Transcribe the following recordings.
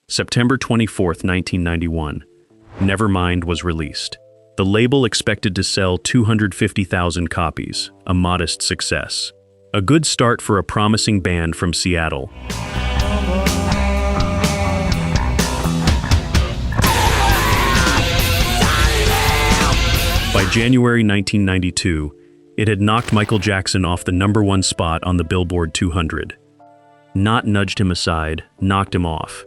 September 24th, 1991. Nevermind was released. The label expected to sell 250,000 copies, a modest success. A good start for a promising band from Seattle. By January 1992, it had knocked Michael Jackson off the #1 spot on the Billboard 200. Not nudged him aside, knocked him off.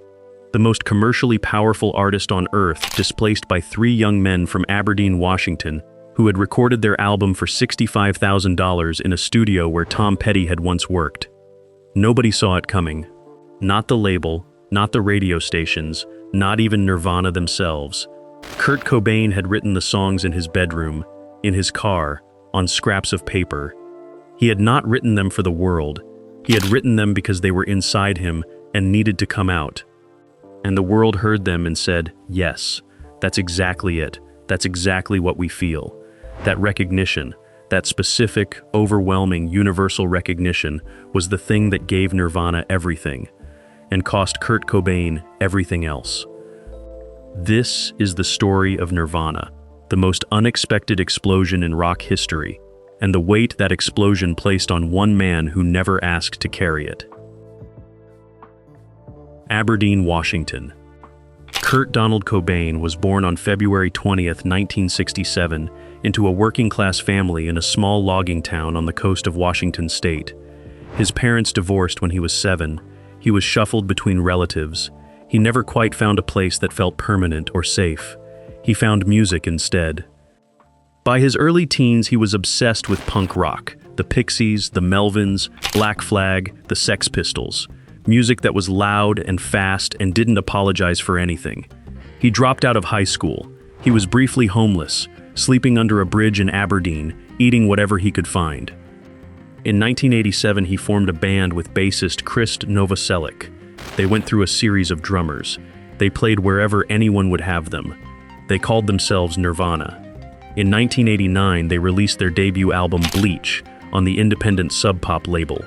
The most commercially powerful artist on earth, displaced by 3 young men from Aberdeen, Washington, who had recorded their album for $65,000 in a studio where Tom Petty had once worked. Nobody saw it coming. Not the label, not the radio stations, not even Nirvana themselves. Kurt Cobain had written the songs in his bedroom, in his car, on scraps of paper. He had not written them for the world. He had written them because they were inside him and needed to come out. And the world heard them and said, yes, that's exactly it. That's exactly what we feel. That recognition, that specific, overwhelming, universal recognition was the thing that gave Nirvana everything and cost Kurt Cobain everything else. This is the story of Nirvana, the most unexpected explosion in rock history, and the weight that explosion placed on one man who never asked to carry it. Aberdeen, Washington. Kurt Donald Cobain was born on February 20th, 1967, into a working-class family in a small logging town on the coast of Washington state. His parents divorced when he was 7. He was shuffled between relatives. He never quite found a place that felt permanent or safe. He found music instead. By his early teens, he was obsessed with punk rock, the Pixies, the Melvins, Black Flag, the Sex Pistols. Music that was loud and fast and didn't apologize for anything. He dropped out of high school. He was briefly homeless, sleeping under a bridge in Aberdeen, eating whatever he could find. In 1987, he formed a band with bassist Chris Novoselic. They went through a series of drummers. They played wherever anyone would have them. They called themselves Nirvana. In 1989, they released their debut album Bleach on the independent Sub Pop label.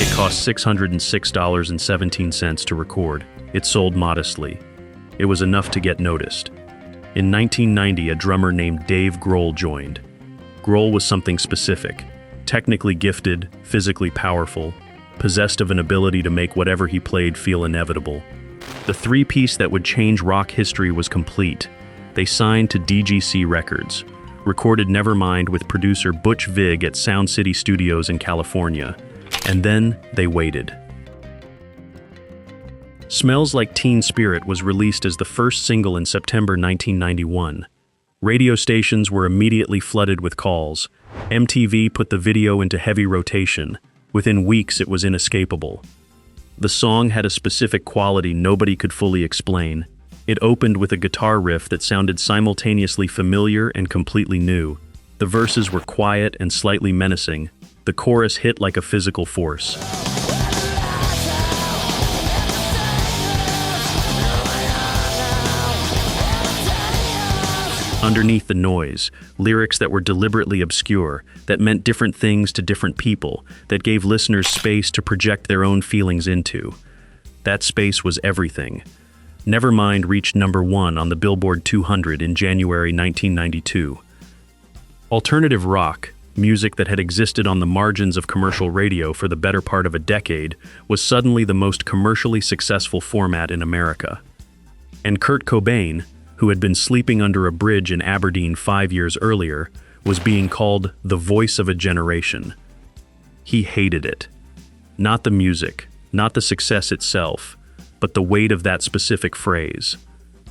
It cost $606.17 to record. It sold modestly. It was enough to get noticed. In 1990, a drummer named Dave Grohl joined. Grohl was something specific, technically gifted, physically powerful, possessed of an ability to make whatever he played feel inevitable. The 3-piece that would change rock history was complete. They signed to DGC Records, recorded Nevermind with producer Butch Vig at Sound City Studios in California, and then they waited. Smells Like Teen Spirit was released as the first single in September 1991. Radio stations were immediately flooded with calls. MTV put the video into heavy rotation. Within weeks, it was inescapable. The song had a specific quality nobody could fully explain. It opened with a guitar riff that sounded simultaneously familiar and completely new. The verses were quiet and slightly menacing. The chorus hit like a physical force. Underneath the noise, lyrics that were deliberately obscure, that meant different things to different people, that gave listeners space to project their own feelings into. That space was everything. Nevermind reached #1 on the Billboard 200 in January 1992. Alternative rock, music that had existed on the margins of commercial radio for the better part of a decade, was suddenly the most commercially successful format in America. And Kurt Cobain, who had been sleeping under a bridge in Aberdeen 5 years earlier, was being called the voice of a generation. He hated it. Not the music, not the success itself, but the weight of that specific phrase.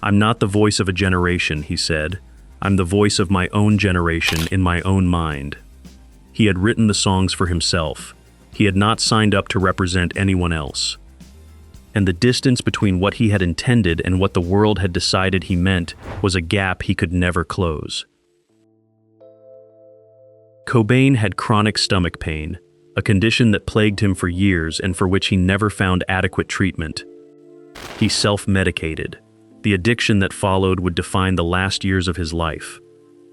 "I'm not the voice of a generation," he said. "I'm the voice of my own generation in my own mind." He had written the songs for himself. He had not signed up to represent anyone else. And the distance between what he had intended and what the world had decided he meant was a gap he could never close. Cobain had chronic stomach pain, a condition that plagued him for years and for which he never found adequate treatment. He self-medicated. The addiction that followed would define the last years of his life.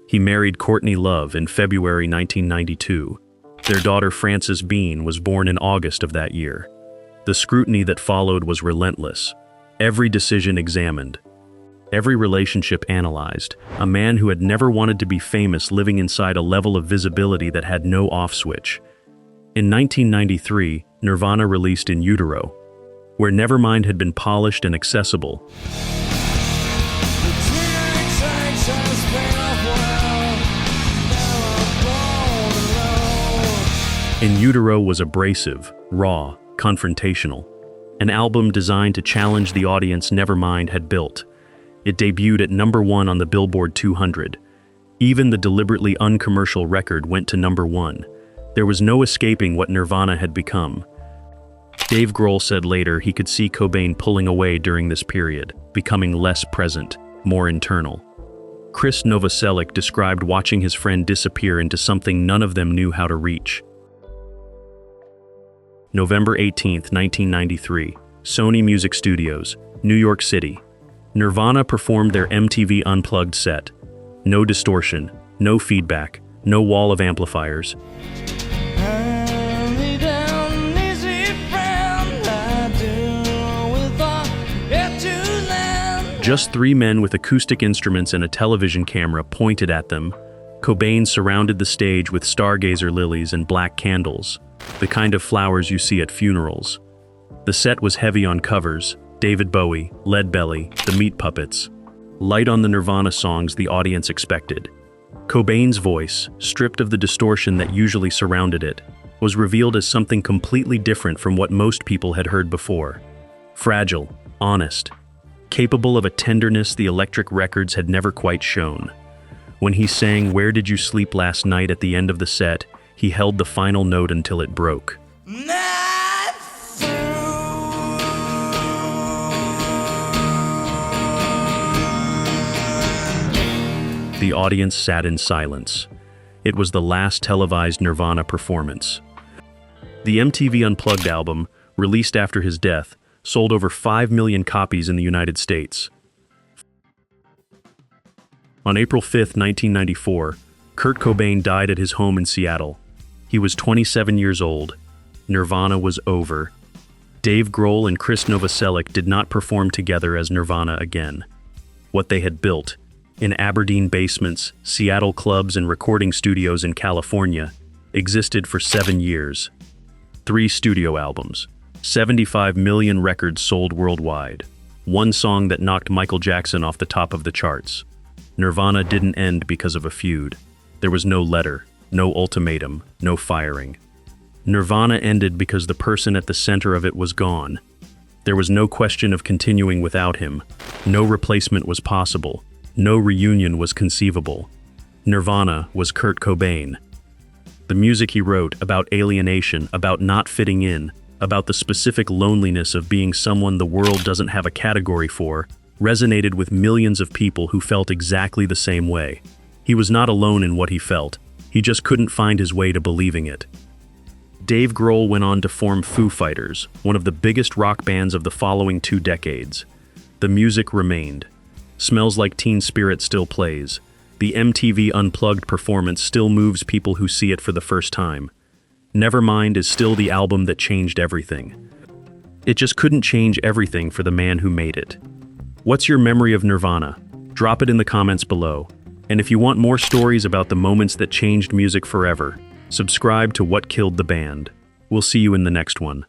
He married Courtney Love in February 1992. Their daughter Frances Bean was born in August of that year. The scrutiny that followed was relentless. Every decision examined. Every relationship analyzed. A man who had never wanted to be famous living inside a level of visibility that had no off switch. In 1993, Nirvana released In Utero, where Nevermind had been polished and accessible. In Utero was abrasive, raw, confrontational. An album designed to challenge the audience Nevermind had built. It debuted at #1 on the Billboard 200. Even the deliberately uncommercial record went to #1. There was no escaping what Nirvana had become. Dave Grohl said later he could see Cobain pulling away during this period, becoming less present, more internal. Chris Novoselic described watching his friend disappear into something none of them knew how to reach. November 18, 1993, Sony Music Studios, New York City. Nirvana performed their MTV Unplugged set. No distortion, no feedback, no wall of amplifiers. Just 3 men with acoustic instruments and a television camera pointed at them. Cobain surrounded the stage with stargazer lilies and black candles, the kind of flowers you see at funerals. The set was heavy on covers: David Bowie, Leadbelly, The Meat Puppets. Light on the Nirvana songs the audience expected. Cobain's voice, stripped of the distortion that usually surrounded it, was revealed as something completely different from what most people had heard before. Fragile, honest, capable of a tenderness the electric records had never quite shown. When he sang "Where Did You Sleep Last Night" at the end of the set, he held the final note until it broke. The audience sat in silence. It was the last televised Nirvana performance. The MTV Unplugged album, released after his death, sold over 5 million copies in the United States. On April 5, 1994, Kurt Cobain died at his home in Seattle. He was 27 years old. Nirvana was over. Dave Grohl and Chris Novoselic did not perform together as Nirvana again. What they had built, in Aberdeen basements, Seattle clubs, and recording studios in California, existed for 7 years. 3 studio albums, 75 million records sold worldwide, 1 song that knocked Michael Jackson off the top of the charts. Nirvana didn't end because of a feud. There was no letter, no ultimatum, no firing. Nirvana ended because the person at the center of it was gone. There was no question of continuing without him. No replacement was possible. No reunion was conceivable. Nirvana was Kurt Cobain. The music he wrote about alienation, about not fitting in, about the specific loneliness of being someone the world doesn't have a category for, resonated with millions of people who felt exactly the same way. He was not alone in what he felt. He just couldn't find his way to believing it. Dave Grohl went on to form Foo Fighters, one of the biggest rock bands of the following 2 decades. The music remained. Smells Like Teen Spirit still plays. The MTV Unplugged performance still moves people who see it for the first time. Nevermind is still the album that changed everything. It just couldn't change everything for the man who made it. What's your memory of Nirvana? Drop it in the comments below. And if you want more stories about the moments that changed music forever, subscribe to What Killed the Band. We'll see you in the next one.